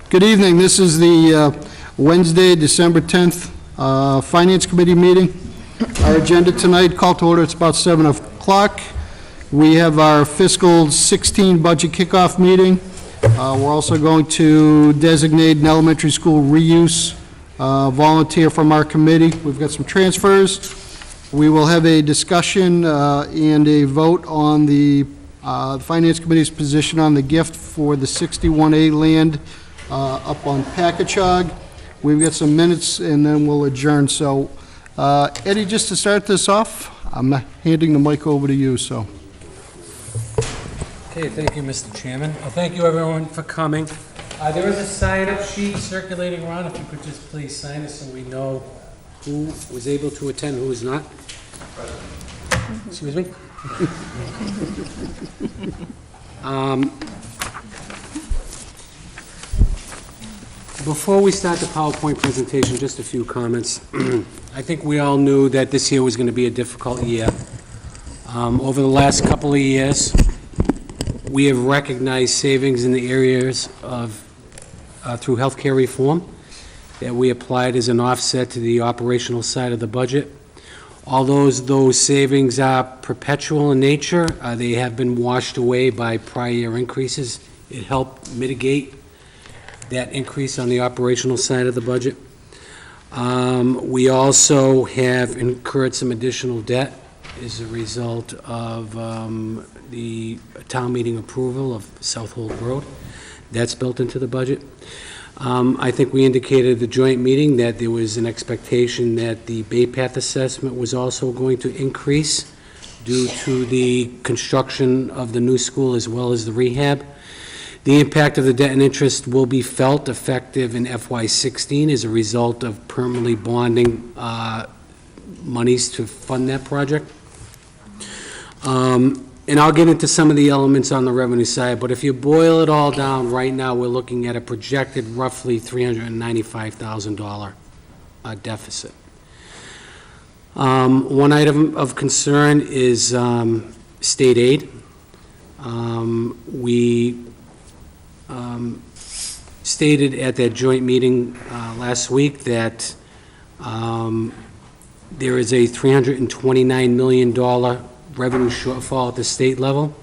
Good evening. This is the Wednesday, December 10th Finance Committee meeting. Our agenda tonight, call to order, it's about 7 o'clock. We have our fiscal 16 budget kickoff meeting. We're also going to designate an elementary school reuse volunteer from our committee. We've got some transfers. We will have a discussion and a vote on the Finance Committee's position on the gift for the 61A land up on Packagug. We've got some minutes and then we'll adjourn. So, Eddie, just to start this off, I'm handing the mic over to you, so. Okay, thank you, Mr. Chairman. Thank you, everyone, for coming. There is a sign-up sheet circulating around. If you could just please sign it so we know who was able to attend, who was not. Excuse me? Before we start the PowerPoint presentation, just a few comments. I think we all knew that this year was going to be a difficult year. Over the last couple of years, we have recognized savings in the areas of, through healthcare reform, that we applied as an offset to the operational side of the budget. Although those savings are perpetual in nature, they have been washed away by prior year increases. It helped mitigate that increase on the operational side of the budget. We also have incurred some additional debt as a result of the town meeting approval of South Holt Road. That's built into the budget. I think we indicated at the joint meeting that there was an expectation that the Bay Path assessment was also going to increase due to the construction of the new school as well as the rehab. The impact of the debt and interest will be felt effective in FY16 as a result of permanently bonding monies to fund that project. And I'll get into some of the elements on the revenue side, but if you boil it all down, right now we're looking at a projected roughly $395,000 deficit. One item of concern is state aid. We stated at that joint meeting last week that there is a $329 million revenue shortfall at the state level.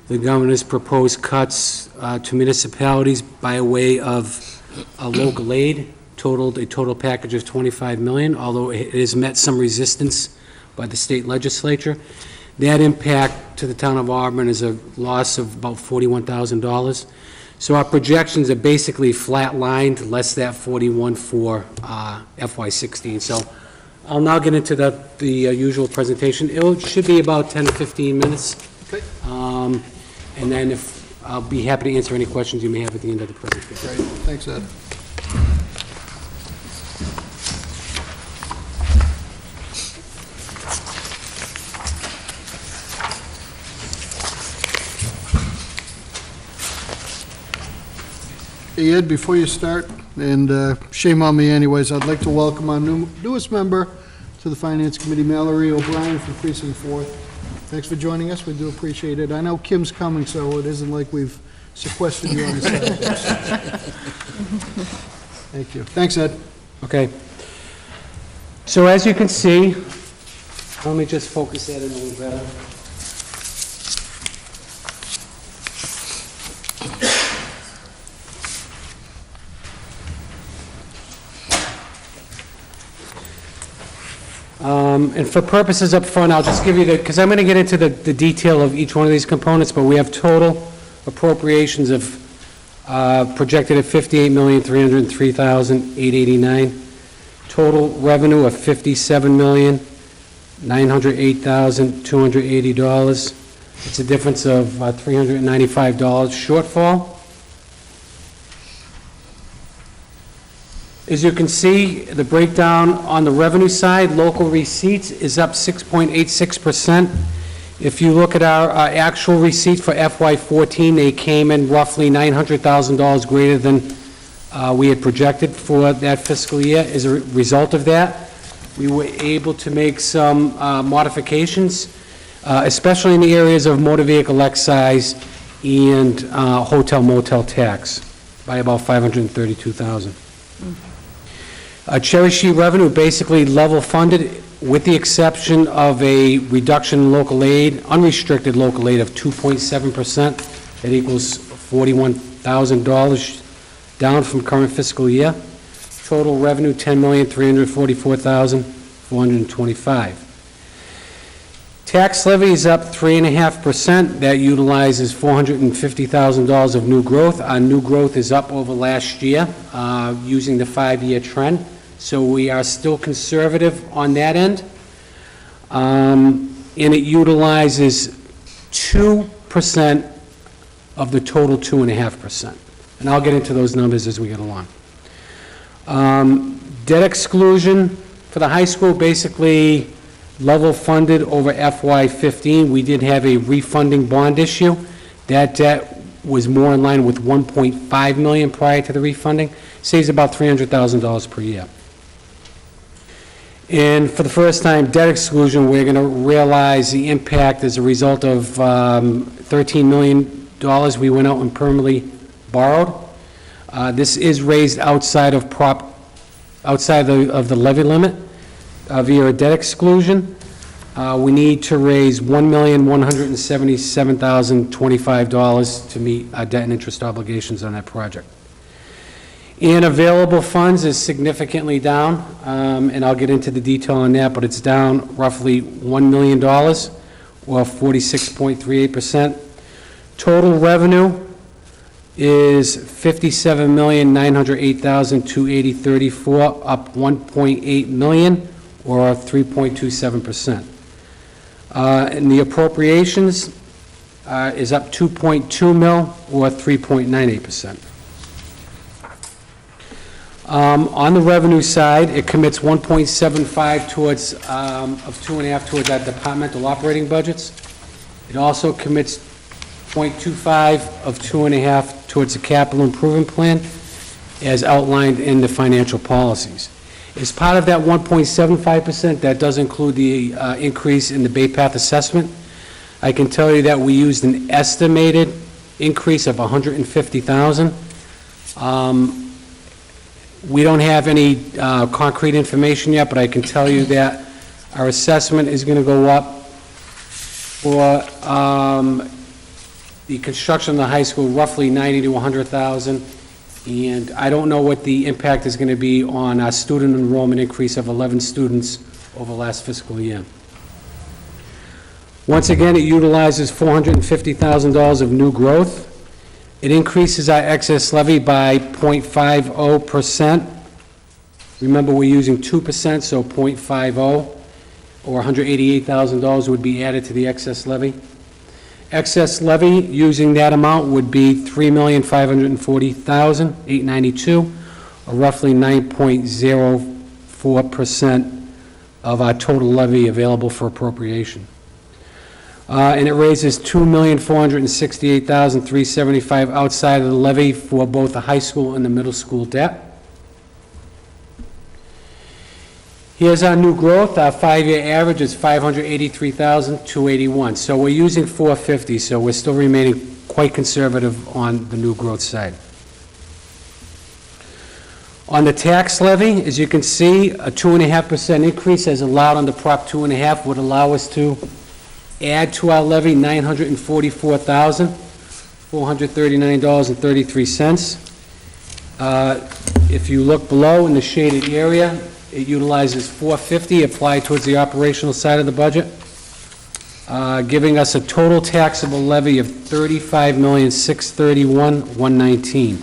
The governor's proposed cuts to municipalities by way of a local aid totaled a total package of $25 million, although it has met some resistance by the state legislature. That impact to the town of Auburn is a loss of about $41,000. So our projections are basically flat-lined, less that 41 for FY16. So I'll now get into the usual presentation. It should be about 10 to 15 minutes. Okay. And then I'll be happy to answer any questions you may have at the end of the presentation. Great. Thanks, Ed. Hey, Ed, before you start, and shame on me anyways, I'd like to welcome our newest member to the Finance Committee, Mallory O'Brien from Precinct 4. Thanks for joining us. We do appreciate it. I know Kim's coming, so it isn't like we've sequestered you on the side. Thank you. Thanks, Ed. Okay. So as you can see, let me just focus that in a little better. And for purposes up front, I'll just give you because I'm going to get into the detail of each one of these components, but we have total appropriations of projected at $58,303,889, total revenue of $57,908,280. It's a difference of $395 shortfall. As you can see, the breakdown on the revenue side, local receipts is up 6.86%. If you look at our actual receipts for FY14, they came in roughly $900,000 greater than we had projected for that fiscal year. As a result of that, we were able to make some modifications, especially in the areas of motor vehicle excise and hotel motel tax. by about $532,000. Cherry Sheet revenue basically level funded with the exception of a reduction in local aid, unrestricted local aid of 2.7%. That equals $41,000 down from current fiscal year. Total revenue, $10,344,425. Tax levy is up 3.5%. That utilizes $450,000 of new growth. Our new growth is up over last year, using the 5-year trend. So we are still conservative on that end. And it utilizes 2% of the total 2.5%. And I'll get into those numbers as we get along. Debt exclusion for the high school, basically level funded over FY15. We did have a refunding bond issue. That debt was more in line with $1.5 million prior to the refunding. Saves about $300,000 per year. And for the first time, debt exclusion, we're going to realize the impact as a result of $13 million we went out and permanently borrowed. This is raised outside of the levy limit via a debt exclusion. We need to raise $1,177,025 to meet our debt and interest obligations on that project. And available funds is significantly down, and I'll get into the detail on that, but it's down roughly $1 million, or 46.38%. Total revenue is $57,908,280.34, up $1.8 million, or 3.27%. And the appropriations is up $2.2 mil, or 3.98%. On the revenue side, it commits 1.75 towards, of 2.5 towards our departmental operating budgets. It also commits 0.25 of 2.5 towards the capital improvement plan, as outlined in the financial policies. As part of that 1.75%, that does include the increase in the Bay Path assessment. I can tell you that we used an estimated increase of $150,000. We don't have any concrete information yet, but I can tell you that our assessment is going to go up for the construction of the high school, roughly $90,000 to $100,000. And I don't know what the impact is going to be on our student enrollment increase of 11 students over last fiscal year. Once again, it utilizes $450,000 of new growth. It increases our excess levy by 0.50%. Remember, we're using 2%, so 0.50, or $188,000 would be added to the excess levy. Excess levy, using that amount, would be $3,540,892, or roughly 9.04% of our total levy available for appropriation. And it raises $2,468,375 outside of the levy for both the high school and the middle school debt. Here's our new growth. Our 5-year average is $583,281. So we're using $450, so we're still remaining quite conservative on the new growth side. On the tax levy, as you can see, a 2.5% increase as allowed under Prop 2.5 would allow us to add to our levy $944,439.33. If you look below in the shaded area, it utilizes $450 applied towards the operational side of the budget, giving us a total taxable levy of $35,631,119.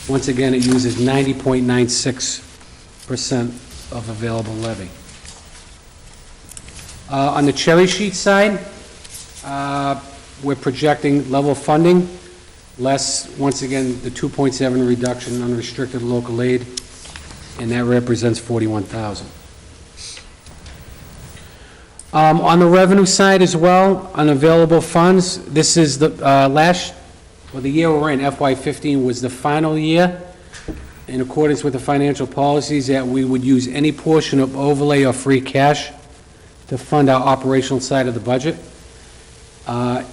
Once again, it uses 90.96% of available levy. On the Cherry Sheet side, we're projecting level funding, less, once again, the 2.7 reduction in unrestricted local aid, and that represents $41,000. On the revenue side as well, unavailable funds, this is the the year we're in, FY15, was the final year, in accordance with the financial policies, that we would use any portion of overlay or free cash to fund our operational side of the budget.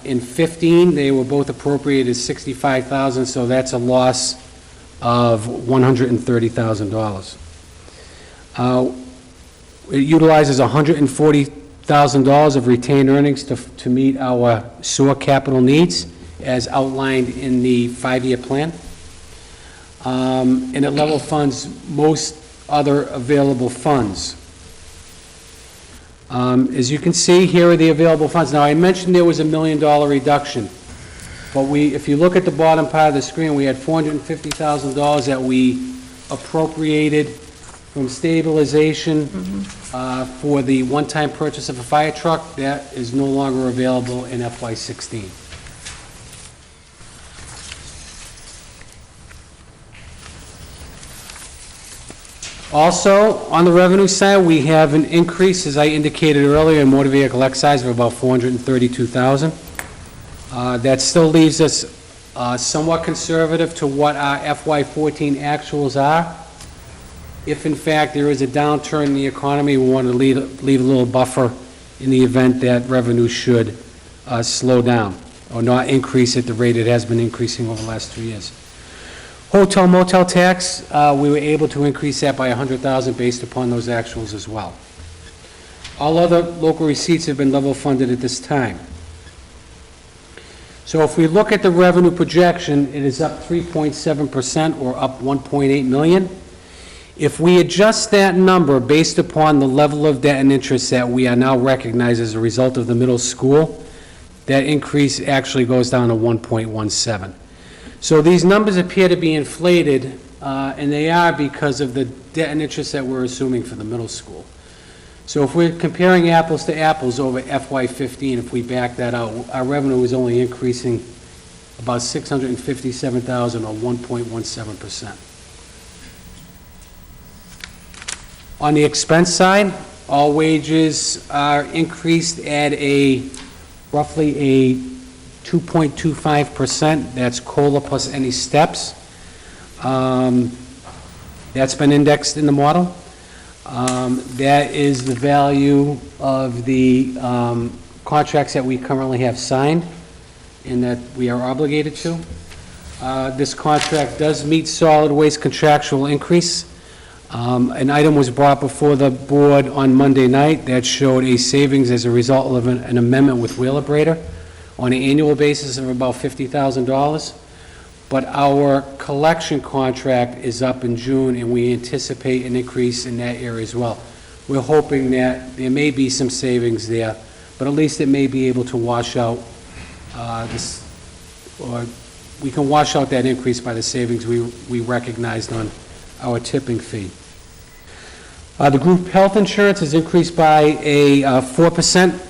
In 15, they were both appropriated $65,000, so that's a loss of $130,000. It utilizes $140,000 of retained earnings to meet our sewer capital needs as outlined in the 5-year plan. And it level funds most other available funds. As you can see, here are the available funds. Now, I mentioned there was $1 million reduction, but if you look at the bottom part of the screen, we had $450,000 that we appropriated from stabilization for the one-time purchase of a fire truck. That is no longer available in FY16. Also, on the revenue side, we have an increase, as I indicated earlier, in motor vehicle excise of about $432,000. That still leaves us somewhat conservative to what our FY14 actuals are. If in fact there is a downturn in the economy, we want to leave a little buffer in the event that revenue should slow down or not increase at the rate it has been increasing over the last 2 years. Hotel motel tax, we were able to increase that by $100,000 based upon those actuals as well. All other local receipts have been level funded at this time. So if we look at the revenue projection, it is up 3.7% or up $1.8 million. If we adjust that number based upon the level of debt and interest that we are now recognized as a result of the middle school, that increase actually goes down to 1.17. So these numbers appear to be inflated, and they are because of the debt and interest that we're assuming for the middle school. So if we're comparing apples to apples over FY15, if we back that out, our revenue is only increasing about $657,000 or 1.17%. On the expense side, all wages are increased at roughly a 2.25%. That's COLA plus any steps. That's been indexed in the model. That is the value of the contracts that we currently have signed and that we are obligated to. This contract does meet solid waste contractual increase. An item was brought before the board on Monday night that showed a savings as a result of an amendment with Wheelabrator on an annual basis of about $50,000. But our collection contract is up in June, and we anticipate an increase in that area as well. We're hoping that there may be some savings there, but at least it may be able to wash out or we can wash out that increase by the savings we recognized on our tipping fee. The group health insurance is increased by a 4%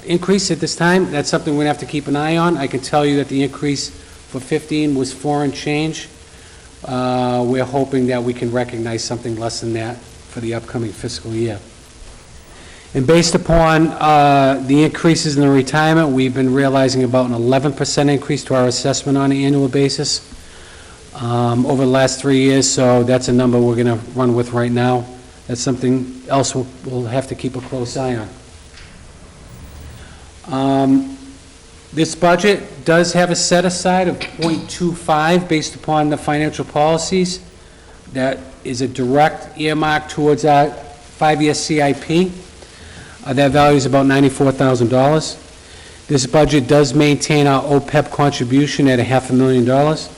increase at this time. That's something we're going to have to keep an eye on. I can tell you that the increase for 15 was 4 and change. We're hoping that we can recognize something less than that for the upcoming fiscal year. And based upon the increases in the retirement, we've been realizing about an 11% increase to our assessment on an annual basis over the last 3 years, so that's a number we're going to run with right now. That's something else we'll have to keep a close eye on. This budget does have a set-aside of .25 based upon the financial policies. That is a direct earmark towards our 5-year CIP. That value is about $94,000. This budget does maintain our OPEB contribution at $500,000.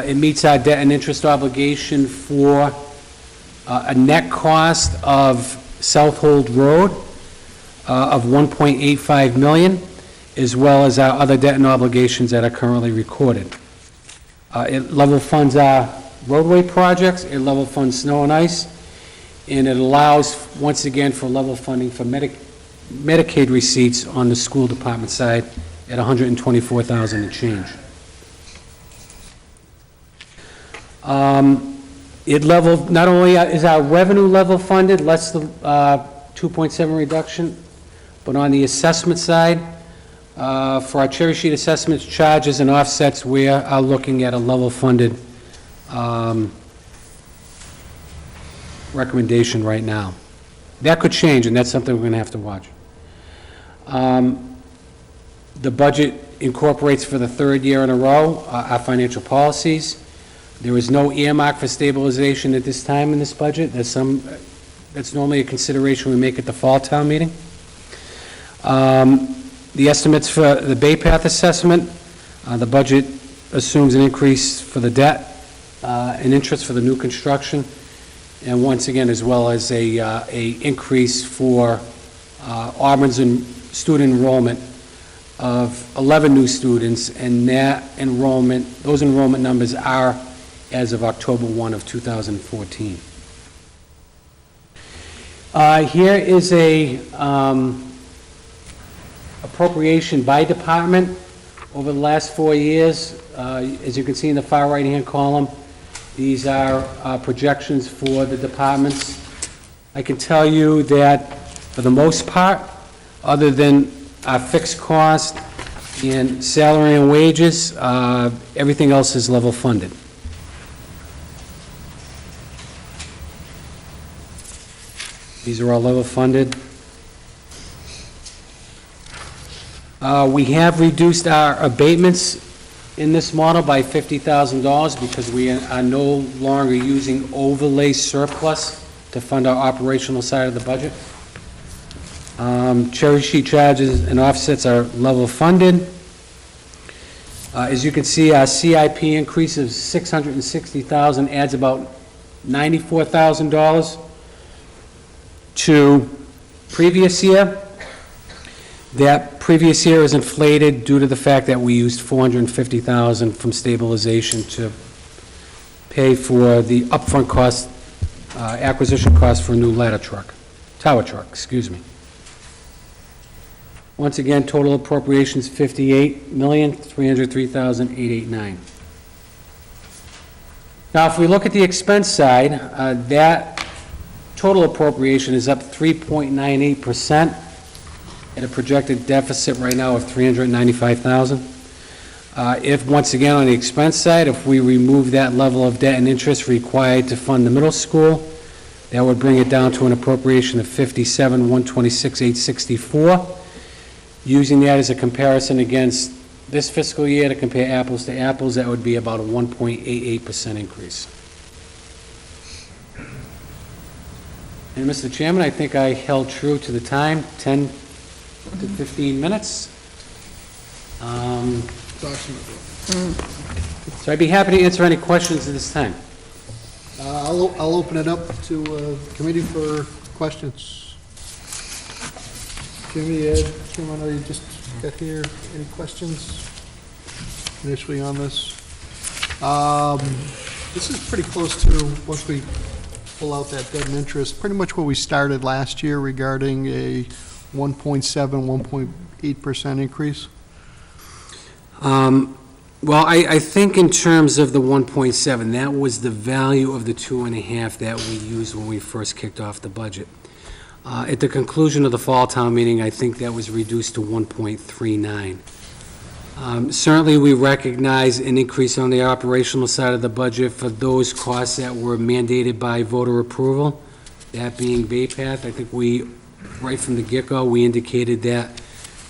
It meets our debt and interest obligation for a net cost of Southold Road of $1.85 million, as well as our other debt and obligations that are currently recorded. It level funds our roadway projects, it level funds snow and ice, and it allows, once again, for level funding for Medicaid receipts on the school department side at $124,000 and change. It level, not only is our revenue level funded, less the 2.7 reduction, but on the assessment side, for our cherry sheet assessments, charges, and offsets, we are looking at a level funded recommendation right now. That could change, and that's something we're going to have to watch. The budget incorporates for the 3rd year in a row our financial policies. There is no earmark for stabilization at this time in this budget. That's normally a consideration we make at the fall town meeting. The estimates for the Bay Path assessment, the budget assumes an increase for the debt and interest for the new construction, and once again, as well as a increase for Auburn's student enrollment of 11 new students, and that enrollment, those enrollment numbers are as of October 1 of 2014. Here is a appropriation by department over the last 4 years. As you can see in the far right-hand column, these are projections for the departments. I can tell you that for the most part, other than fixed cost and salary and wages, everything else is level funded. These are all level funded. We have reduced our abatements in this model by $50,000 because we are no longer using overlay surplus to fund our operational side of the budget. Cherry sheet charges and offsets are level funded. As you can see, our CIP increase of $660,000 adds about $94,000 to previous year. That previous year is inflated due to the fact that we used $450,000 from stabilization to pay for the upfront cost, acquisition cost for a new tower truck, excuse me. Once again, total appropriations $58,303,889. Now, if we look at the expense side, that total appropriation is up 3.98%. at a projected deficit right now of $395,000. If, once again, on the expense side, if we remove that level of debt and interest required to fund the middle school, that would bring it down to an appropriation of $57,126,864. Using that as a comparison against this fiscal year to compare apples to apples, that would be about a 1.88% increase. And, Mr. Chairman, I think I held true to the time, 10 to 15 minutes. So I'd be happy to answer any questions at this time. I'll open it up to committee for questions. Jimmy, Ed, Kim, I know you just got here. Any questions initially on this? This is pretty close to, once we pull out that debt and interest, pretty much what we started last year regarding a 1.8% increase. Well, I think in terms of the 1.7, that was the value of the 2.5 that we used when we first kicked off the budget. At the conclusion of the fall town meeting, I think that was reduced to 1.39. Certainly, we recognize an increase on the operational side of the budget for those costs that were mandated by voter approval, that being Bay Path. I think we, right from the get-go, we indicated that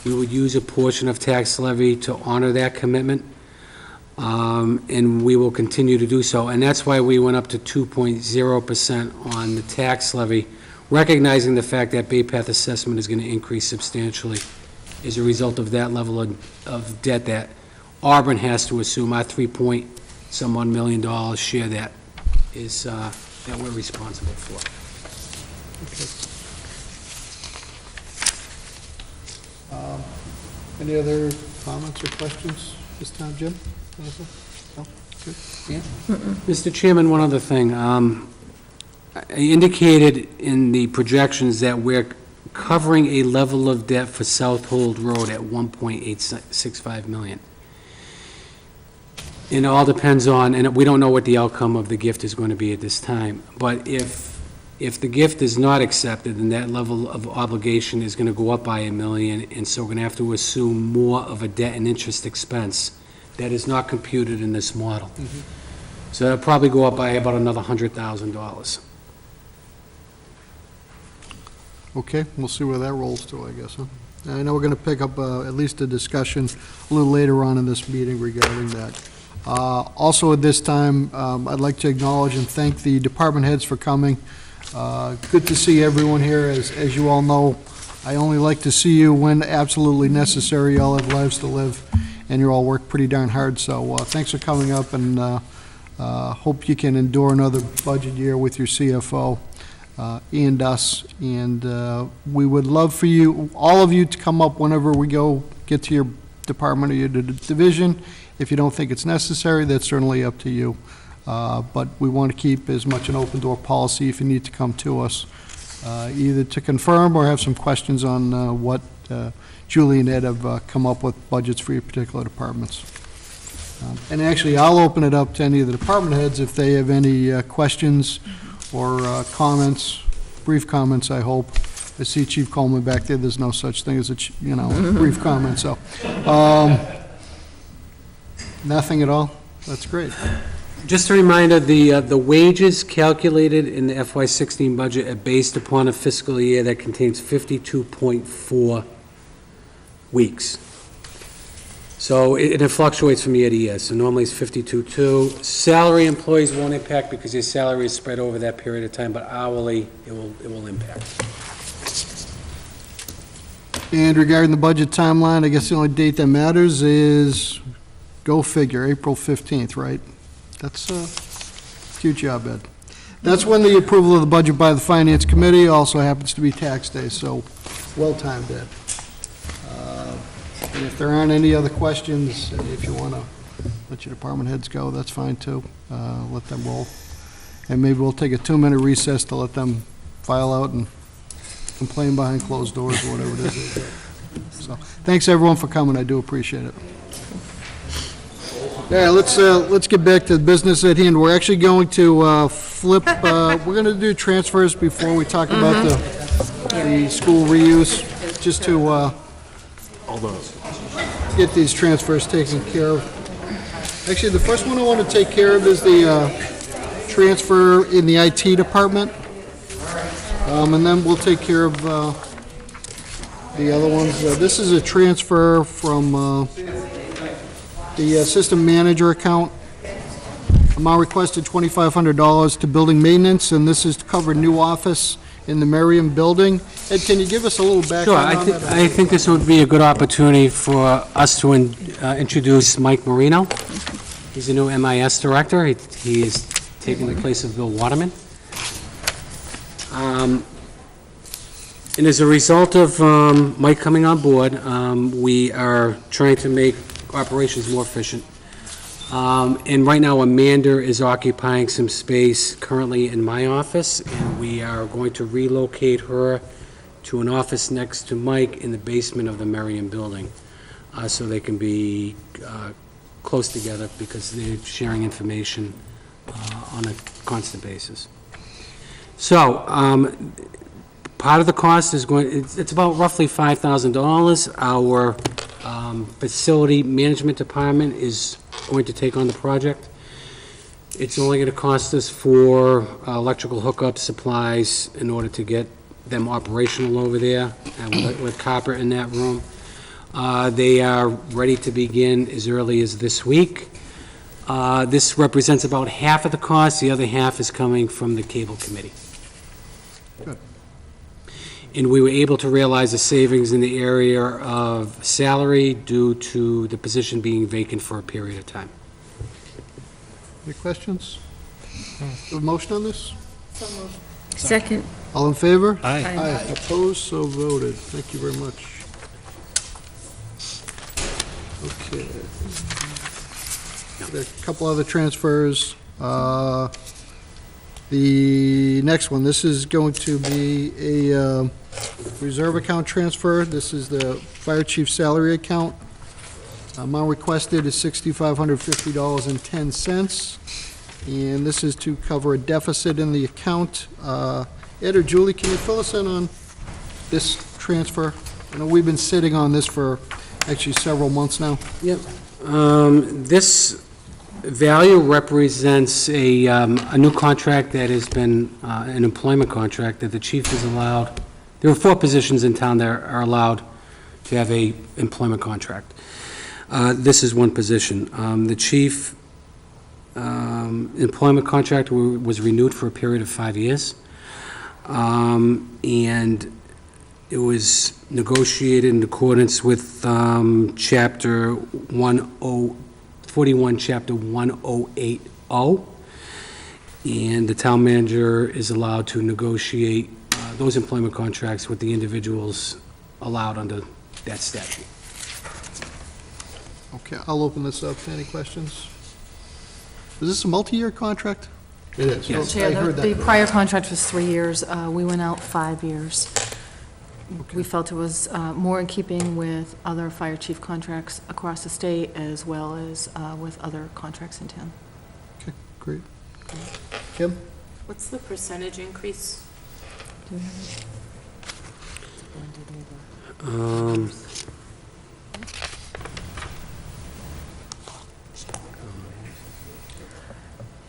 we would use a portion of tax levy to honor that commitment, and we will continue to do so. And that's why we went up to 2.0% on the tax levy, recognizing the fact that Bay Path assessment is going to increase substantially as a result of that level of debt that Auburn has to assume, our $3.1 million share that is, that we're responsible for. Any other comments or questions this time, Jim? Anything? No? Good? Yeah? Mr. Chairman, one other thing. I indicated in the projections that we're covering a level of debt for South Hold Road at $1.865 million. And it all depends on, and we don't know what the outcome of the gift is going to be at this time, but if the gift is not accepted, then that level of obligation is going to go up by $1 million, and so we're going to have to assume more of a debt and interest expense that is not computed in this model. So that'll probably go up by about another $100,000. Okay, we'll see where that rolls to, I guess, huh? I know we're going to pick up at least a discussion a little later on in this meeting regarding that. Also, at this time, I'd like to acknowledge and thank the department heads for coming. Good to see everyone here. As you all know, I only like to see you when absolutely necessary. You all have lives to live, and you all work pretty darn hard. So thanks for coming up, and hope you can endure another budget year with your CFO and us. And we would love for you, all of you, to come up whenever we get to your department or your division. If you don't think it's necessary, that's certainly up to you. But we want to keep as much an open door policy if you need to come to us, either to confirm or have some questions on what Julie and Ed have come up with budgets for your particular departments. And actually, I'll open it up to any of the department heads if they have any questions or comments, brief comments, I hope. I see Chief Coleman back there. There's no such thing as a, brief comment, so. Nothing at all? That's great. Just a reminder, the wages calculated in the FY16 budget are based upon a fiscal year that contains 52.4 weeks. So it fluctuates from year to year, so normally it's 52.2. Salary employees won't impact because their salary is spread over that period of time, but hourly, it will impact. And regarding the budget timeline, I guess the only date that matters is, go figure, April 15th, right? That's a huge job, Ed. That's when the approval of the budget by the Finance Committee also happens to be tax day, so well-timed, Ed. And if there aren't any other questions, if you want to let your department heads go, that's fine too. Let them roll. And maybe we'll take a 2-minute recess to let them file out and complain behind closed doors or whatever it is. So, thanks everyone for coming, I do appreciate it. Yeah, let's get back to the business at hand. We're actually going to flip, we're going to do transfers before we talk about the school reuse, just to get these transfers taken care of. Actually, the first one I want to take care of is the transfer in the IT department. And then we'll take care of the other ones. This is a transfer from the system manager account. Amount requested $2,500 to building maintenance, and this is to cover new office in the Merriam building. Ed, can you give us a little Sure, background on that? I think this would be a good opportunity for us to introduce Mike Marino. He's the new MIS director. He is taking the place of Bill Waterman. And as a result of Mike coming on board, we are trying to make operations more efficient. And right now, Amanda is occupying some space currently in my office, and we are going to relocate her to an office next to Mike in the basement of the Merriam building, so they can be close together because they're sharing information on a constant basis. So, part of the cost is it's about roughly $5,000. Our facility management department is going to take on the project. It's only going to cost us for electrical hookup supplies in order to get them operational over there, and with copper in that room. They are ready to begin as early as this week. This represents about half of the cost. The other half is coming from the cable committee. Good. And we were able to realize a savings in the area of salary due to the position being vacant for a period of time. Any questions? A motion on this? Second. All in favor? Aye. Opposed, so voted. Thank you very much. Okay. There are a couple other transfers. The next one, this is going to be a reserve account transfer. This is the fire chief salary account. Amount requested is $6,550.10, and this is to cover a deficit in the account. Ed or Julie, can you fill us in on this transfer? I know we've been sitting on this for actually several months now. Yep. This value represents a new contract that has been an employment contract that the chief is allowed. There are 4 positions in town that are allowed to have a employment contract. This is one position. The chief employment contract was renewed for a period of 5 years. And it was negotiated in accordance with Chapter 41, Chapter 1080. And the town manager is allowed to negotiate those employment contracts with the individuals allowed under that statute. Okay, I'll open this up. Any questions? Is this a multi-year contract? It is. Yes. I Chair, heard the that. prior contract was 3 years. We went out 5 years. We felt it was more in keeping with other fire chief contracts across the state, as well as with other contracts in town. Okay, great. Kim? What's the percentage increase?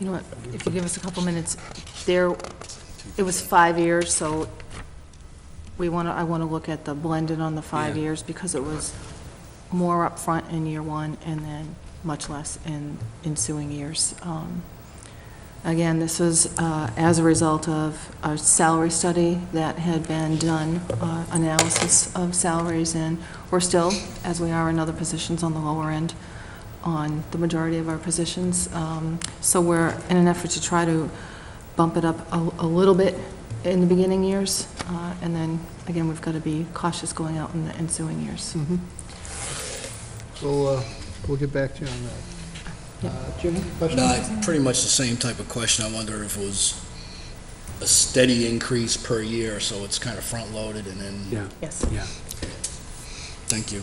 You know what, if you give us a couple minutes, it was 5 years, so I want to look at the blended on the 5 Yeah. years, because it was more upfront in year one and then much less in ensuing years. Again, this is as a result of a salary study that had been done, analysis of salaries, and we're still, as we are in other positions, on the lower end on the majority of our positions. So we're in an effort to try to bump it up a little bit in the beginning years, and then, again, we've got to be cautious going out in the ensuing years. We'll get back to you on that. Jimmy, question? No, pretty much the same type of question. I wonder if it was a steady increase per year, so it's kind of front-loaded, and then, Yeah, Yes. yeah. thank you.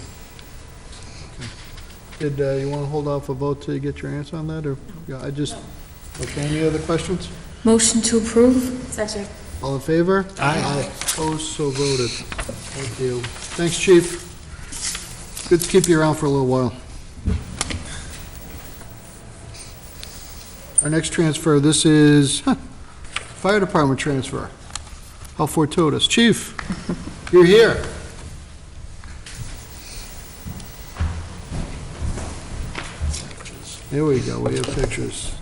Did you want to hold off a vote till you get your answer on that, or, yeah, okay, any other questions? Motion to approve? Second. All in favor? Aye. Opposed, so voted. Thank you. Thanks, chief. Good to keep you around for a little while. Our next transfer, this is fire department transfer. How fortuitous. Chief, you're here. Here we go, we have pictures.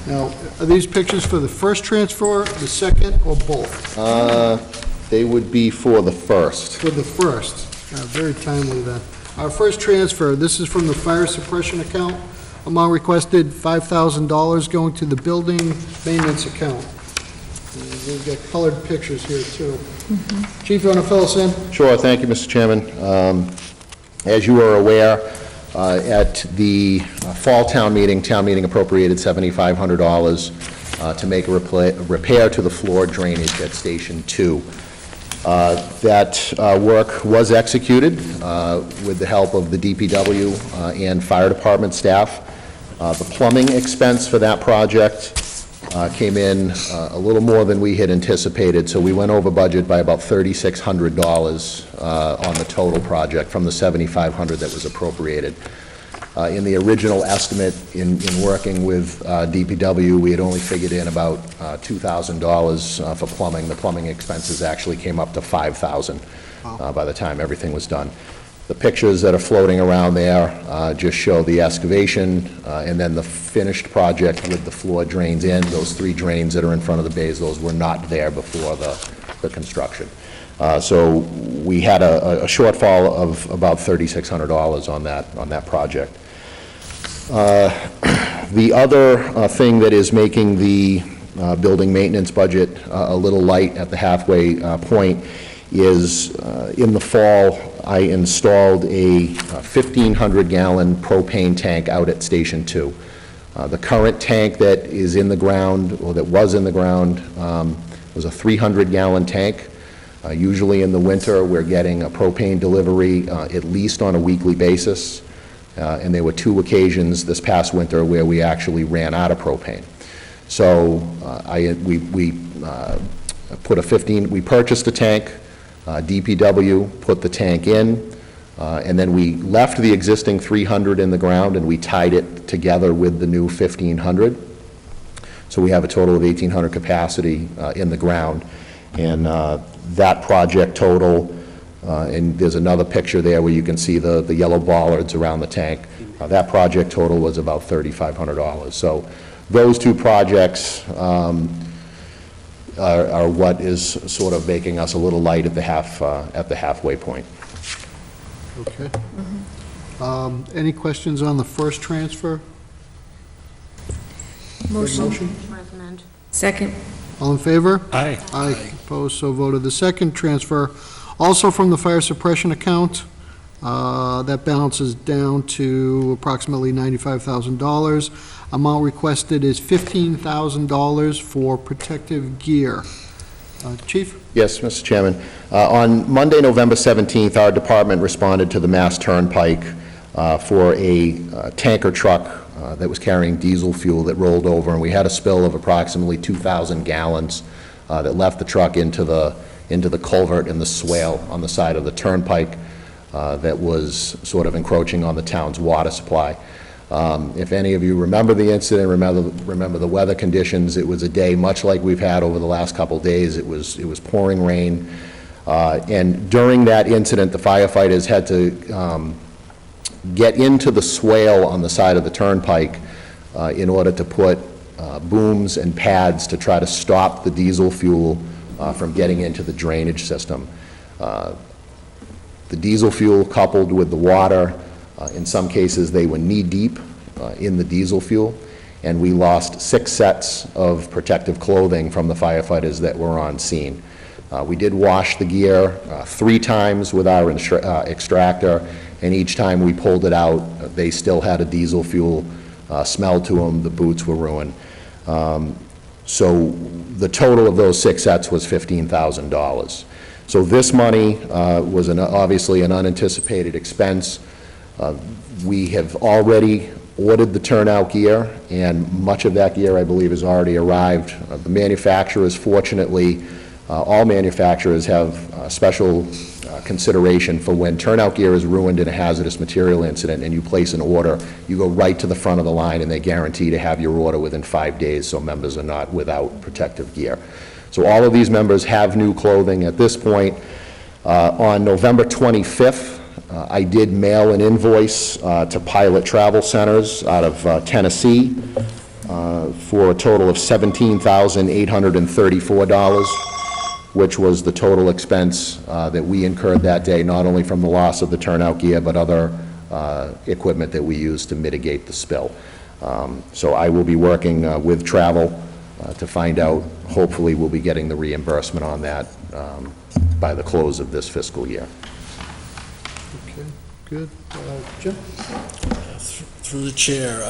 Now, are these pictures for the first transfer, the second, or both? They would be for the first. For the first. Very timely then. Our first transfer, this is from the fire suppression account. Amount requested $5,000 going to the building maintenance account. And we've got colored pictures here too. Chief, you want to fill us in? Sure, thank you, Mr. Chairman. As you are aware, at the fall town meeting appropriated $7,500 to make a repair to the floor drainage at Station 2. That work was executed with the help of the DPW and fire department staff. The plumbing expense for that project came in a little more than we had anticipated, so we went over budget by about $3,600 on the total project from the $7,500 that was appropriated. In the original estimate, in working with DPW, we had only figured in about $2,000 for plumbing. The plumbing expenses actually came up to $5,000 by the time everything was done. The pictures that are floating around there just show the excavation and then the finished project with the floor drains in. Those 3 drains that are in front of the bays, those were not there before the construction. So we had a shortfall of about $3,600 on that project. The other thing that is making the building maintenance budget a little light at the halfway point is in the fall, I installed a 1,500-gallon propane tank out at Station 2. The current tank that is in the ground, or that was in the ground, was a 300-gallon tank. Usually in the winter, we're getting a propane delivery at least on a weekly basis. And there were 2 occasions this past winter where we actually ran out of propane. So we purchased a tank, DPW put the tank in, and then we left the existing 300 in the ground and we tied it together with the new 1,500. So we have a total of 1,800 capacity in the ground. And that project total, and there's another picture there where you can see the yellow bollards around the tank. That project total was about $3,500. So those two projects are what is sort of making us a little light at the halfway point. Okay. Any questions on the first transfer? Motion. Recommend. Second. All in favor? Aye. Aye. Opposed, so voted. The second transfer, also from the fire suppression account, that balance is down to approximately $95,000. Amount requested is $15,000 for protective gear. Chief? Yes, Mr. Chairman. On Monday, November 17th, our department responded to the Mass Turnpike for a tanker truck that was carrying diesel fuel that rolled over, and we had a spill of approximately 2,000 gallons that left the truck into the culvert in the swale on the side of the turnpike that was sort of encroaching on the town's water supply. If any of you remember the incident, remember the weather conditions, it was a day much like we've had over the last couple days. It was pouring rain, and during that incident, the firefighters had to get into the swale on the side of the turnpike in order to put booms and pads to try to stop the diesel fuel from getting into the drainage system. The diesel fuel coupled with the water, in some cases they were knee-deep in the diesel fuel, and we lost 6 sets of protective clothing from the firefighters that were on scene. We did wash the gear 3 times with our extractor, and each time we pulled it out, they still had a diesel fuel smell to them. The boots were ruined. So the total of those 6 sets was $15,000. So this money was obviously an unanticipated expense. We have already ordered the turnout gear, and much of that gear, I believe, has already arrived. The manufacturers, fortunately, all manufacturers have special consideration for when turnout gear is ruined in a hazardous material incident and you place an order, you go right to the front of the line and they guarantee to have your order within 5 days so members are not without protective gear. So all of these members have new clothing at this point. On November 25th, I did mail an invoice to Pilot Travel Centers out of Tennessee for a total of $17,834, which was the total expense that we incurred that day, not only from the loss of the turnout gear, but other equipment that we used to mitigate the spill. So I will be working with travel to find out, hopefully we'll be getting the reimbursement on that by the close of this fiscal year. Okay, good. Jim? Through the chair.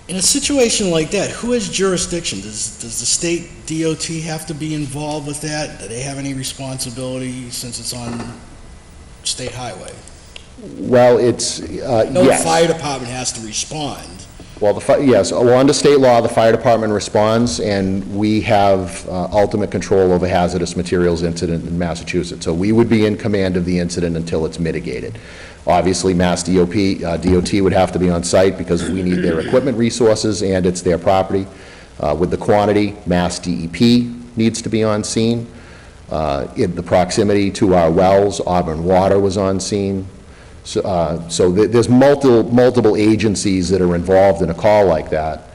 In a situation like that, who has jurisdiction? Does the state DOT have to be involved with that? Do they have any responsibility since it's on state highway? Well, it's, No yes. fire department has to respond. Well, yes, well, under state law, the fire department responds, and we have ultimate control over hazardous materials incident in Massachusetts. So we would be in command of the incident until it's mitigated. Obviously, Mass DOT would have to be on site because we need their equipment resources and it's their property. With the quantity, Mass DEP needs to be on scene. In the proximity to our wells, Auburn Water was on scene. So there's multiple agencies that are involved in a call like that,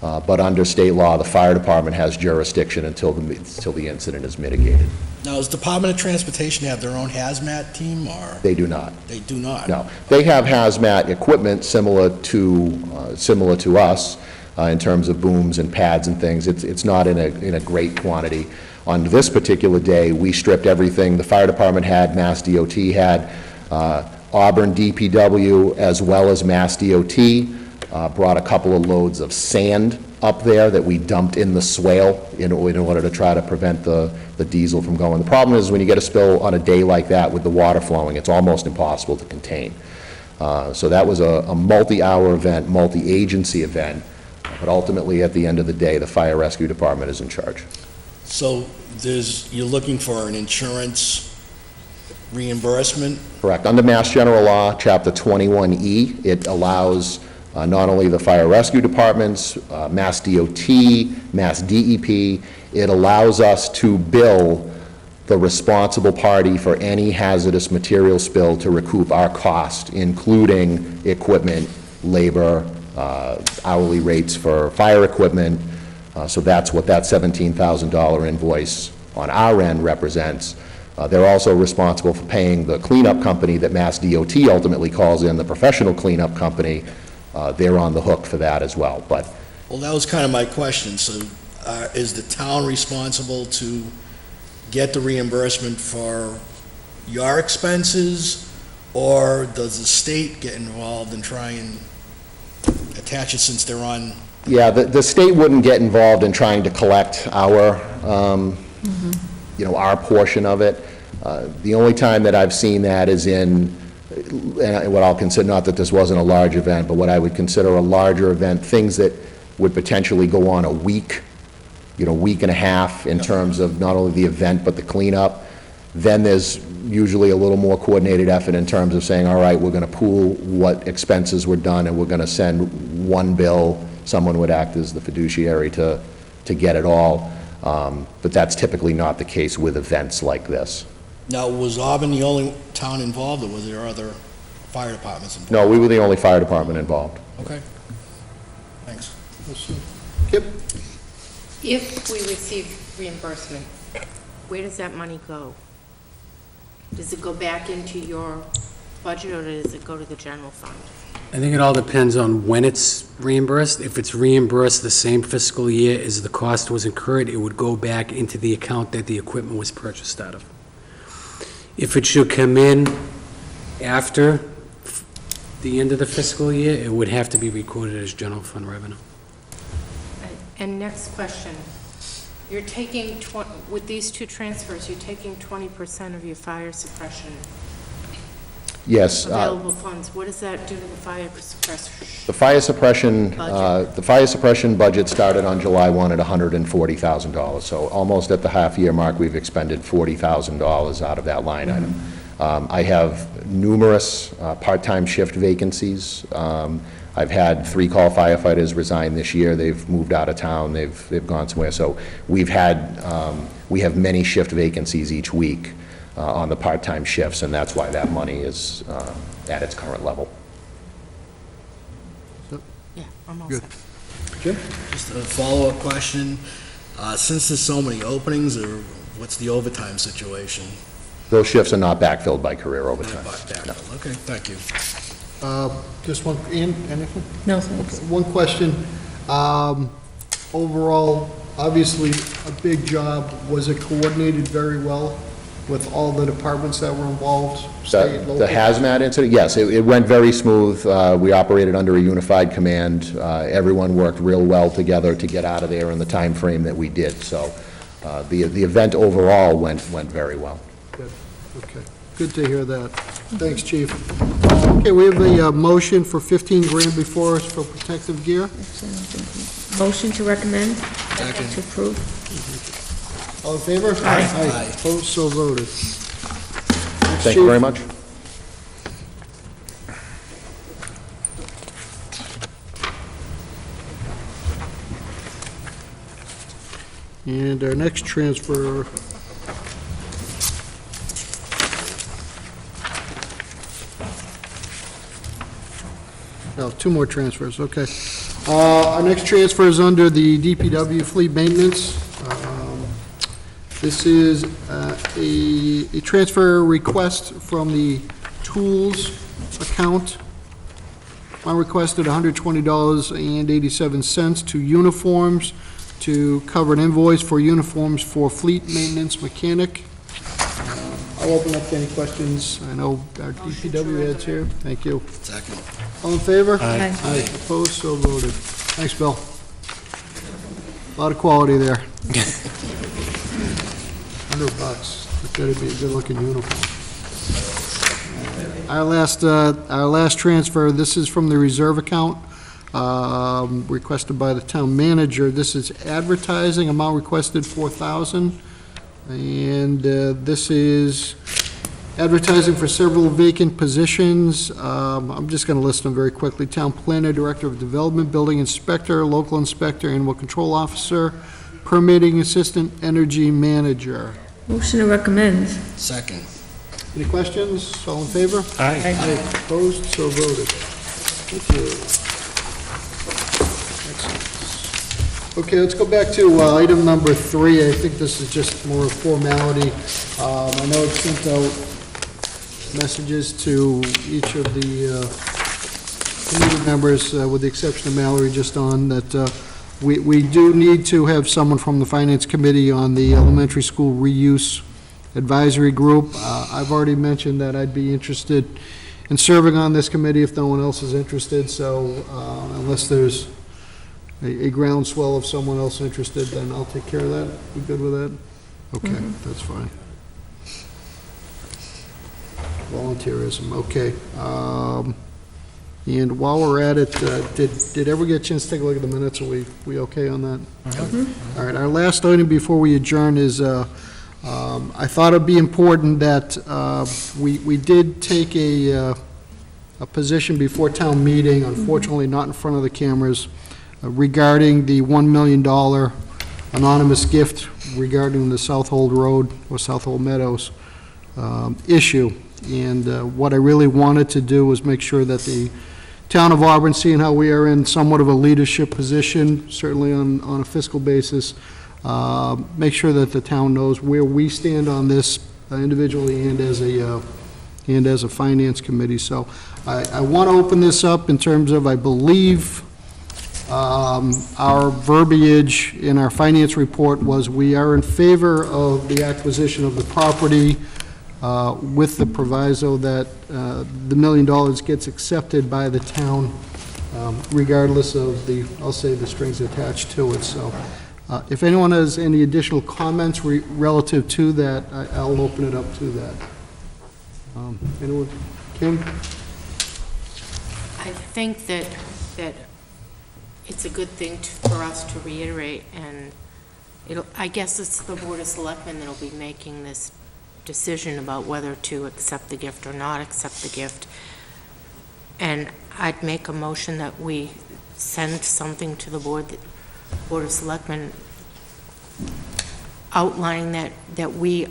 but under state law, the fire department has jurisdiction until the incident is mitigated. Now, does Department of Transportation have their own hazmat team, or? They do not. They do not? No. They have hazmat equipment similar to us in terms of booms and pads and things. It's not in a great quantity. On this particular day, we stripped everything the fire department had, Mass DOT had, Auburn DPW, as well as Mass DOT, brought a couple of loads of sand up there that we dumped in the swale in order to try to prevent the diesel from going. The problem is when you get a spill on a day like that with the water flowing, it's almost impossible to contain. So that was a multi-hour event, multi-agency event, but ultimately at the end of the day, the fire rescue department is in charge. So you're looking for an insurance reimbursement? Correct. Under Mass General Law, Chapter 21E, it allows not only the fire rescue departments, Mass DOT, Mass DEP, it allows us to bill the responsible party for any hazardous material spill to recoup our cost, including equipment, labor, hourly rates for fire equipment. So that's what that $17,000 invoice on our end represents. They're also responsible for paying the cleanup company that Mass DOT ultimately calls in, the professional cleanup company. They're on the hook for that as well, but Well, that was kind of my question. So is the town responsible to get the reimbursement for your expenses, or does the state get involved and try and attach it since they're on? yeah, the state wouldn't get involved in trying to collect our, our portion of it. The only time that I've seen that is in, and what I'll consider, not that this wasn't a large event, but what I would consider a larger event, things that would potentially go on a week, week and a half in terms of not only the event, but the cleanup. Then there's usually a little more coordinated effort in terms of saying, all right, we're going to pool what expenses were done, and we're going to send one bill. Someone would act as the fiduciary to get it all. But that's typically not the case with events like this. Now, was Auburn the only town involved, or was there other fire departments involved? No, we were the only fire department involved. Okay. Thanks. Kip? If we receive reimbursement, where does that money go? Does it go back into your budget, or does it go to the general fund? I think it all depends on when it's reimbursed. If it's reimbursed the same fiscal year as the cost was incurred, it would go back into the account that the equipment was purchased out of. If it should come in after the end of the fiscal year, it would have to be recorded as general fund revenue. And next question, you're taking, with these two transfers, you're taking 20% of your fire suppression Yes. available funds. What does that do to the fire suppression? The fire suppression, Budget. the fire suppression budget started on July 1 at $140,000. So almost at the half-year mark, we've expended $40,000 out of that line item. I have numerous part-time shift vacancies. I've had 3 call firefighters resign this year. They've moved out of town. They've gone somewhere. So we have many shift vacancies each week on the part-time shifts, and that's why that money is at its current level. Yeah, I'm all Good. set. Jim? Just a follow-up question. Since there's so many openings, or what's the overtime situation? Those shifts are not backfilled by career overtime. Okay, thank you. Just one, Ian, anything? No, thanks. One question. Overall, obviously, a big job. Was it coordinated very well with all the departments that were involved, state, local? The hazmat incident, yes, it went very smooth. We operated under a unified command. Everyone worked real well together to get out of there in the time frame that we did. So the event overall went very well. Good, okay. Good to hear that. Thanks, Chief. Okay, we have a motion for 15 grand before us for protective gear. Motion to recommend? Second. To approve? All in favor? Aye. Opposed, so voted. Thank you very much. And our next transfer. Oh, 2 more transfers, okay. Our next transfer is under the DPW fleet maintenance. This is a transfer request from the tools account. I requested $120.87 to uniforms to cover an invoice for uniforms for fleet maintenance mechanic. I'll open up to any questions. I know our DPW head's here. Thank you. Second. All in favor? Aye. Opposed, so voted. Thanks, Bill. A lot of quality there. $100. That better be a good-looking uniform. Our last transfer, this is from the reserve account, requested by the town manager. This is advertising, amount requested $4,000. And this is advertising for several vacant positions. I'm just going to list them very quickly. Town planner, director of development, building inspector, local inspector, animal control officer, permitting assistant, energy manager. Motion to recommend. Second. Any questions? All in favor? Aye. Opposed? So voted. Thank you. Excellent. Okay, let's go back to item number 3. I think this is just more a formality. I know I've sent out messages to each of the committee members, with the exception of Mallory, just on that we do need to have someone from the Finance Committee on the elementary school reuse advisory group. I've already mentioned that I'd be interested in serving on this committee if no one else is interested, so unless there's a groundswell of someone else interested, then I'll take care of that. You good with that? Okay, that's fine. Volunteerism, okay. And while we're at it, did everyone get a chance to take a look at the minutes? Are we okay on that? All right, our last item before we adjourn is, I thought it'd be important that we did take a position before town meeting, unfortunately not in front of the cameras, regarding the $1 million anonymous gift regarding the Southold Road or Southold Meadows issue. And what I really wanted to do was make sure that the town of Auburn, seeing how we are in somewhat of a leadership position, certainly on a fiscal basis, make sure that the town knows where we stand on this individually and as a finance committee. So I want to open this up in terms of, I believe, our verbiage in our finance report was we are in favor of the acquisition of the property with the proviso that the $1 million gets accepted by the town regardless of the, I'll say, the strings attached to it. So if anyone has any additional comments relative to that, I'll open it up to that. Anyone? Kim? I think that it's a good thing for us to reiterate, and I guess it's the Board of Selectmen that'll be making this decision about whether to accept the gift or not accept the gift. And I'd make a motion that we send something to the Board of Selectmen outlining that we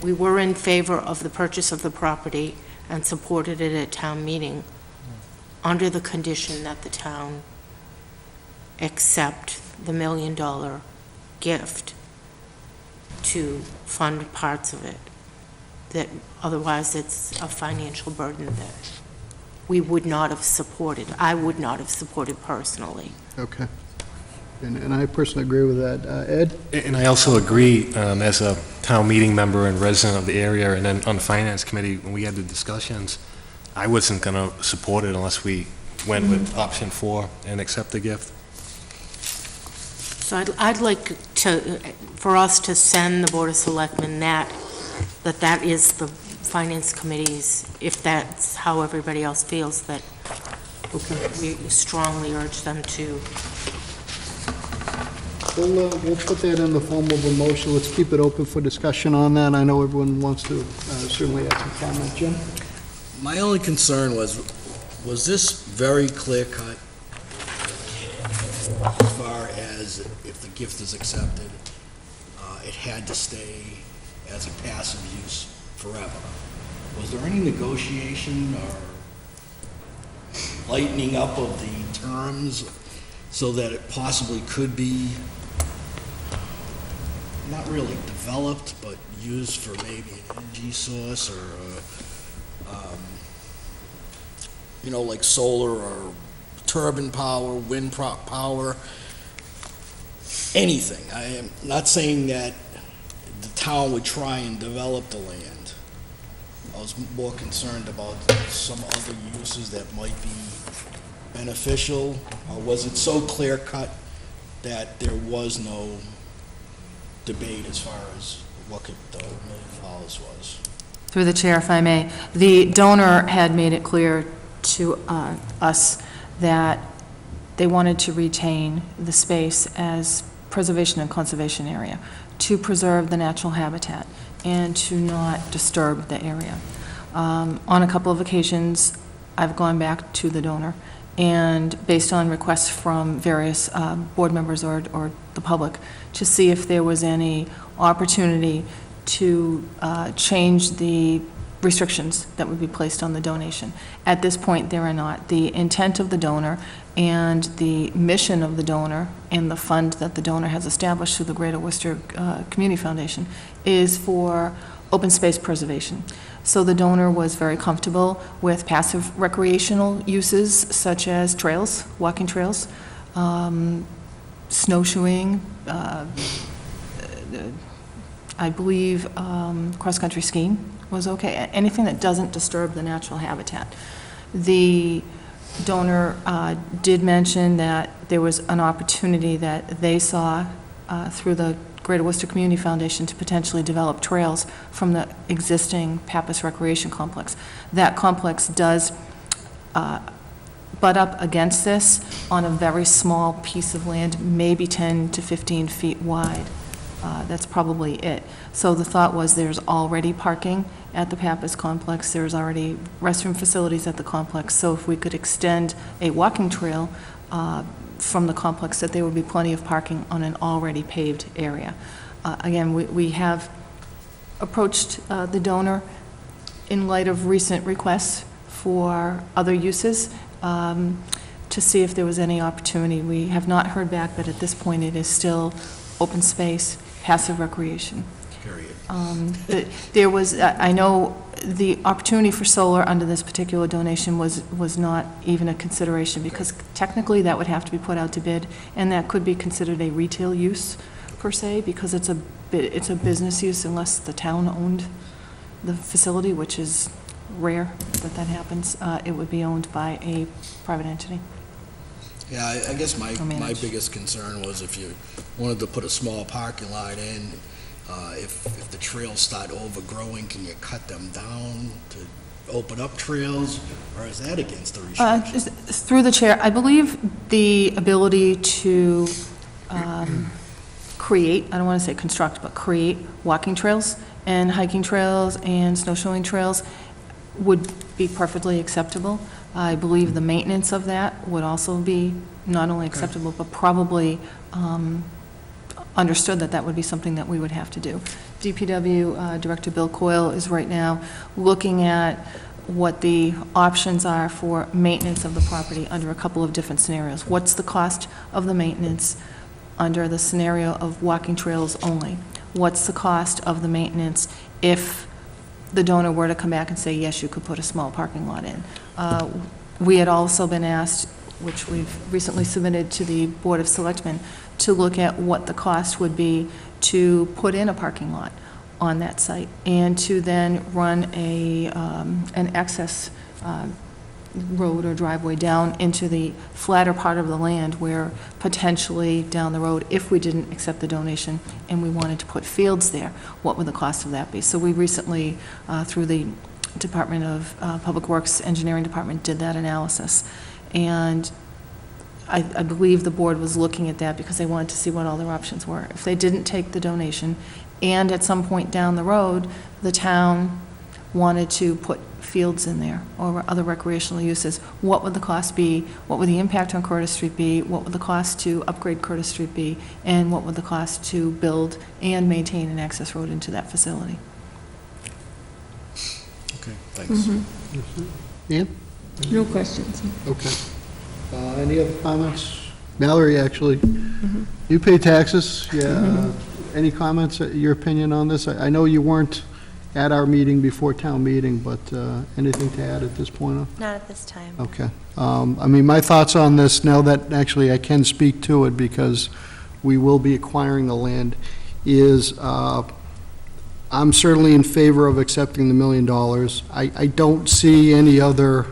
were in favor of the purchase of the property and supported it at town meeting under the condition that the town accept the $1 million gift to fund parts of it, that otherwise it's a financial burden that we would not have supported, I would not have supported personally. Okay. And I personally agree with that. Ed? And I also agree, as a town meeting member and resident of the area, and then on the finance committee, when we had the discussions, I wasn't going to support it unless we went with option 4 and accept the gift. So I'd like for us to send the Board of Selectmen that is the Finance Committee's, if that's how everybody else feels, that we strongly urge them to. We'll put that in the form of a motion. Let's keep it open for discussion on that. I know everyone wants to certainly add some comment. Jim? My only concern was this very clear cut as far as if the gift is accepted, it had to stay as a passive use forever? Was there any negotiation or lightening up of the terms so that it possibly could be not really developed, but used for maybe an energy source or like solar or turbine power, wind power, anything. I am not saying that the town would try and develop the land. I was more concerned about some other uses that might be beneficial, or was it so clear cut that there was no debate as far as what the $1 million was? Through the chair, if I may, the donor had made it clear to us that they wanted to retain the space as preservation and conservation area, to preserve the natural habitat, and to not disturb the area. On a couple of occasions, I've gone back to the donor and based on requests from various board members or the public, to see if there was any opportunity to change the restrictions that would be placed on the donation. At this point, there are not. The intent of the donor and the mission of the donor and the fund that the donor has established through the Greater Worcester Community Foundation is for open space preservation. So the donor was very comfortable with passive recreational uses such as trails, walking trails, snowshoeing, I believe cross-country skiing was okay, anything that doesn't disturb the natural habitat. The donor did mention that there was an opportunity that they saw through the Greater Worcester Community Foundation to potentially develop trails from the existing Pappas Recreation Complex. That complex does butt up against this on a very small piece of land, maybe 10 to 15 feet wide. That's probably it. So the thought was there's already parking at the Pappas complex, there's already restroom facilities at the complex, so if we could extend a walking trail from the complex, that there would be plenty of parking on an already paved area. Again, we have approached the donor in light of recent requests for other uses to see if there was any opportunity. We have not heard back, but at this point, it is still open space, passive recreation. Period. There was, I know the opportunity for solar under this particular donation was not even a consideration, because technically that would have to be put out to bid, and that could be considered a retail use per se, because it's a business use unless the town owned the facility, which is rare that happens. It would be owned by a private entity. Yeah, I guess my managed. biggest concern was if you wanted to put a small parking lot in, if the trails start overgrowing, can you cut them down to open up trails, or is that against the restrictions? Through the chair, I believe the ability to create, I don't want to say construct, but create walking trails and hiking trails and snowshoeing trails would be perfectly acceptable. I believe the maintenance of that would also be not only acceptable, but probably understood that that would be something that we would have to do. DPW Director Bill Coyle is right now looking at what the options are for maintenance of the property under a couple of different scenarios. What's the cost of the maintenance under the scenario of walking trails only? What's the cost of the maintenance if the donor were to come back and say, yes, you could put a small parking lot in? We had also been asked, which we've recently submitted to the Board of Selectmen, to look at what the cost would be to put in a parking lot on that site, and to then run an access road or driveway down into the flatter part of the land where potentially down the road, if we didn't accept the donation and we wanted to put fields there, what would the cost of that be? So we recently, through the Department of Public Works Engineering Department, did that analysis. And I believe the board was looking at that because they wanted to see what all their options were. If they didn't take the donation, and at some point down the road, the town wanted to put fields in there or other recreational uses, what would the cost be? What would the impact on Curtis Street be? What would the cost to upgrade Curtis Street be? And what would the cost to build and maintain an access road into that facility? Okay, thanks. Ian? No questions. Okay. Any other comments? Mallory, actually, you pay taxes, yeah. Any comments, your opinion on this? I know you weren't at our meeting before town meeting, but anything to add at this point? Not at this time. Okay. I mean, my thoughts on this, now that actually I can speak to it because we will be acquiring the land, is I'm certainly in favor of accepting the $1 million. I don't see any other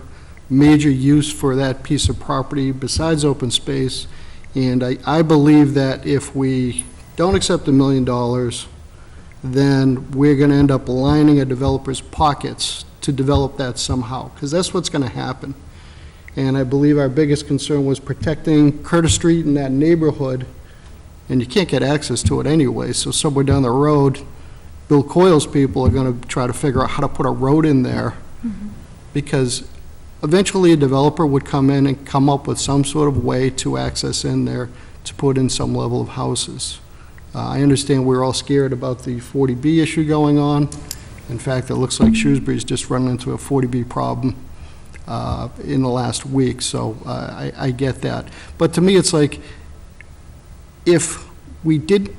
major use for that piece of property besides open space, and I believe that if we don't accept the $1 million, then we're going to end up lining a developer's pockets to develop that somehow, because that's what's going to happen. And I believe our biggest concern was protecting Curtis Street in that neighborhood, and you can't get access to it anyway, so somewhere down the road, Bill Coyle's people are going to try to figure out how to put a road in there, because eventually a developer would come in and come up with some sort of way to access in there to put in some level of houses. I understand we're all scared about the 40B issue going on. In fact, it looks like Shrewsbury's just run into a 40B problem in the last week, so I get that. But to me, it's like, if we did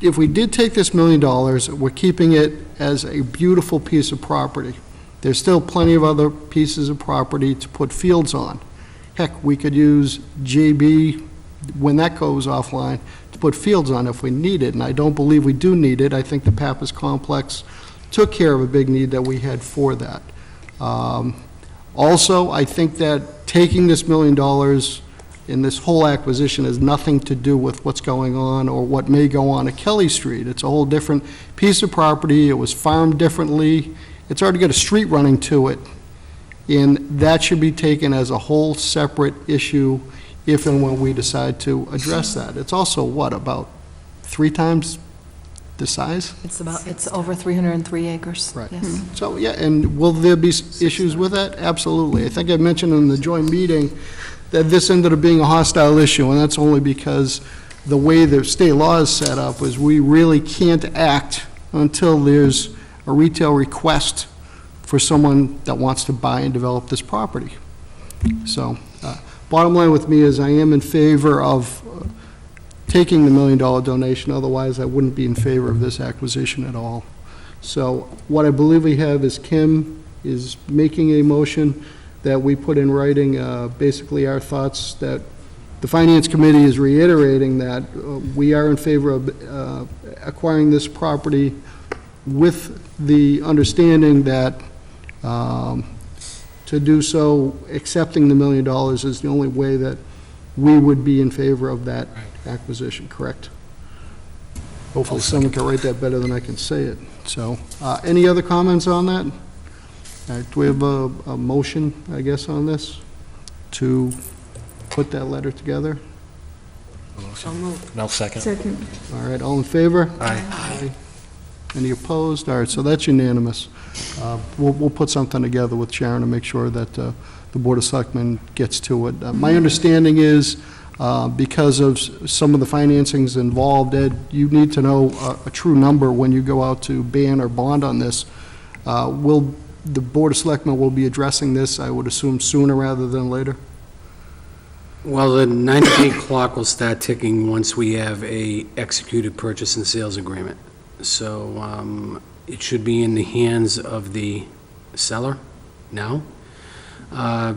take this $1 million, we're keeping it as a beautiful piece of property. There's still plenty of other pieces of property to put fields on. Heck, we could use JB, when that goes offline, to put fields on if we need it, and I don't believe we do need it. I think the Pappas Complex took care of a big need that we had for that. Also, I think that taking this $1 million in this whole acquisition has nothing to do with what's going on or what may go on at Kelly Street. It's a whole different piece of property. It was farmed differently. It's already got a street running to it. And that should be taken as a whole separate issue if and when we decide to address that. It's also, what, about 3 times the size? It's over 303 acres. Right. Yes. So, yeah, and will there be issues with that? Absolutely. I think I mentioned in the joint meeting that this ended up being a hostile issue, and that's only because the way the state law is set up is we really can't act until there's a retail request for someone that wants to buy and develop this property. So, bottom line with me is I am in favor of taking the $1 million donation, otherwise I wouldn't be in favor of this acquisition at all. So, what I believe we have is Kim is making a motion that we put in writing, basically our thoughts, that the Finance Committee is reiterating that we are in favor of acquiring this property with the understanding that to do so, accepting the $1 million is the only way that we would be in favor of that acquisition, correct? Hopefully someone can write that better than I can say it. So, any other comments on that? All right, do we have a motion, I guess, on this, to put that letter together? So moved. No, second. Second. All right, all in favor? Aye. Any opposed? All right, so that's unanimous. We'll put something together with Sharon to make sure that the Board of Selectmen gets to it. My understanding is, because of some of the financings involved, Ed, you need to know a true number when you go out to ban or bond on this. The Board of Selectmen will be addressing this, I would assume, sooner rather than later? Well, the 90-day clock will start ticking once we have a executed purchase and sales agreement. So it should be in the hands of the seller now.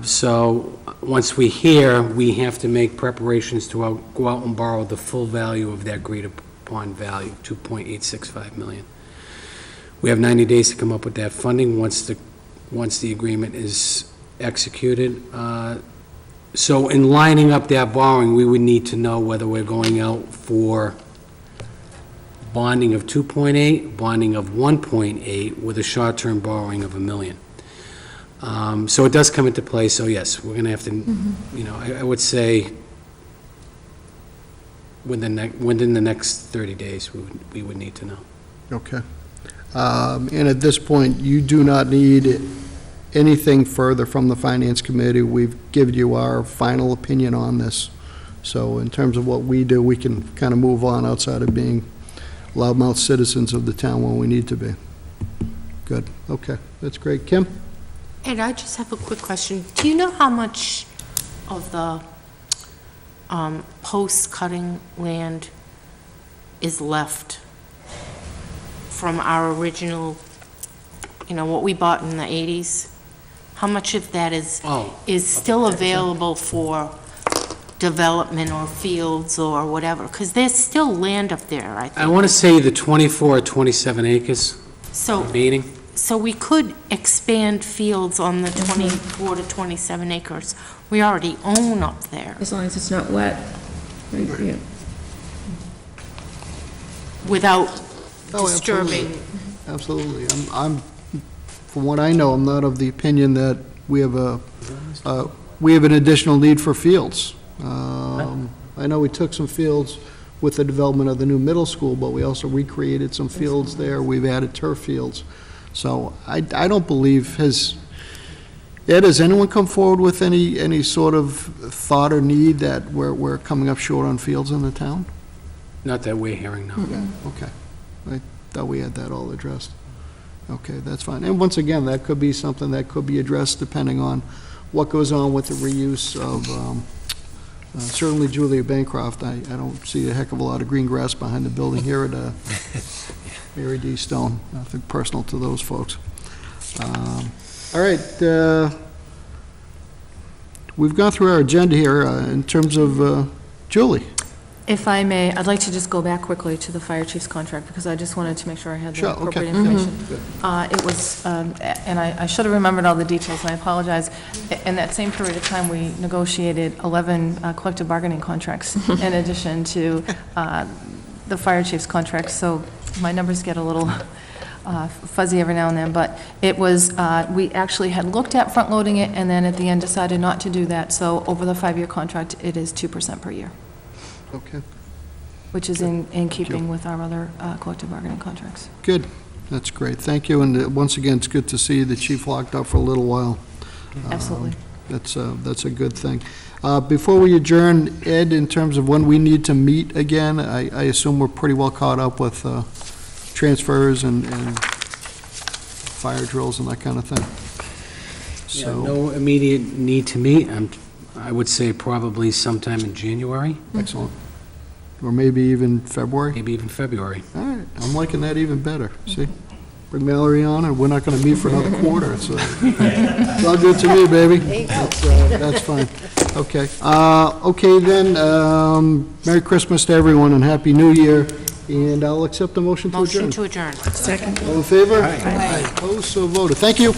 So once we hear, we have to make preparations to go out and borrow the full value of that agreed-upon value, $2.865 million. We have 90 days to come up with that funding once the agreement is executed. So in lining up that borrowing, we would need to know whether we're going out for bonding of 2.8, bonding of 1.8, with a short-term borrowing of $1 million. So it does come into play, so yes, we're going to have to, you know, I would say within the next 30 days, we would need to know. Okay. And at this point, you do not need anything further from the Finance Committee. We've given you our final opinion on this. So in terms of what we do, we can kind of move on outside of being loudmouth citizens of the town when we need to be. Good. Okay, that's great. Kim? And I just have a quick question. Do you know how much of the post-cutting land is left from our original, you know, what we bought in the 80s? How much of that is still available for development or fields or whatever? Because there's still land up there, I think. I want to say the 24 or 27 acres So, remaining. so we could expand fields on the 24 to 27 acres we already own up there As long as it's not wet. Right, yeah. without Oh, disturbing. Absolutely. I'm, from what I know, I'm not of the opinion that we have an additional need for fields. I know we took some fields with the development of the new middle school, but we also recreated some fields there. We've added turf fields. So I don't believe Ed, has anyone come forward with any sort of thought or need that we're coming up short on fields in the town? Not that we're hearing now. Okay. I thought we had that all addressed. Okay, that's fine. And once again, that could be something that could be addressed depending on what goes on with the reuse of, certainly Julia Bancroft. I don't see a heck of a lot of green grass behind the building here at Mary D. Stone. Nothing personal to those folks. All right, we've gone through our agenda here in terms of, Julie. If I may, I'd like to just go back quickly to the fire chief's contract, because I just wanted to make sure I had Sure, the okay. appropriate information. It was, and I should have remembered all the details, and I apologize. In that same period of time, we negotiated 11 collective bargaining contracts in addition to the fire chief's contract, so my numbers get a little fuzzy every now and then, but it was, we actually had looked at front-loading it, and then at the end decided not to do that, so over the 5-year contract, it is 2% per year, Okay, which is in keeping with our other collective bargaining contracts. good. That's great. Thank you. And once again, it's good to see the chief locked up for a little while. Absolutely. That's a good thing. Before we adjourn, Ed, in terms of when we need to meet again, I assume we're pretty well caught up with transfers and fire drills and that kind of thing. Yeah, So, no immediate need to meet. I would say probably sometime in January, excellent. Or maybe even February. maybe even February. All right, I'm liking that even better. See? Bring Mallory on, and we're not going to meet for another quarter, so it's all good to me, baby. That's fine. Okay. Okay, then, Merry Christmas to everyone, and Happy New Year, and I'll accept the motion to adjourn. Motion to adjourn. Second. All in favor? Aye. Opposed, so voted. Thank you.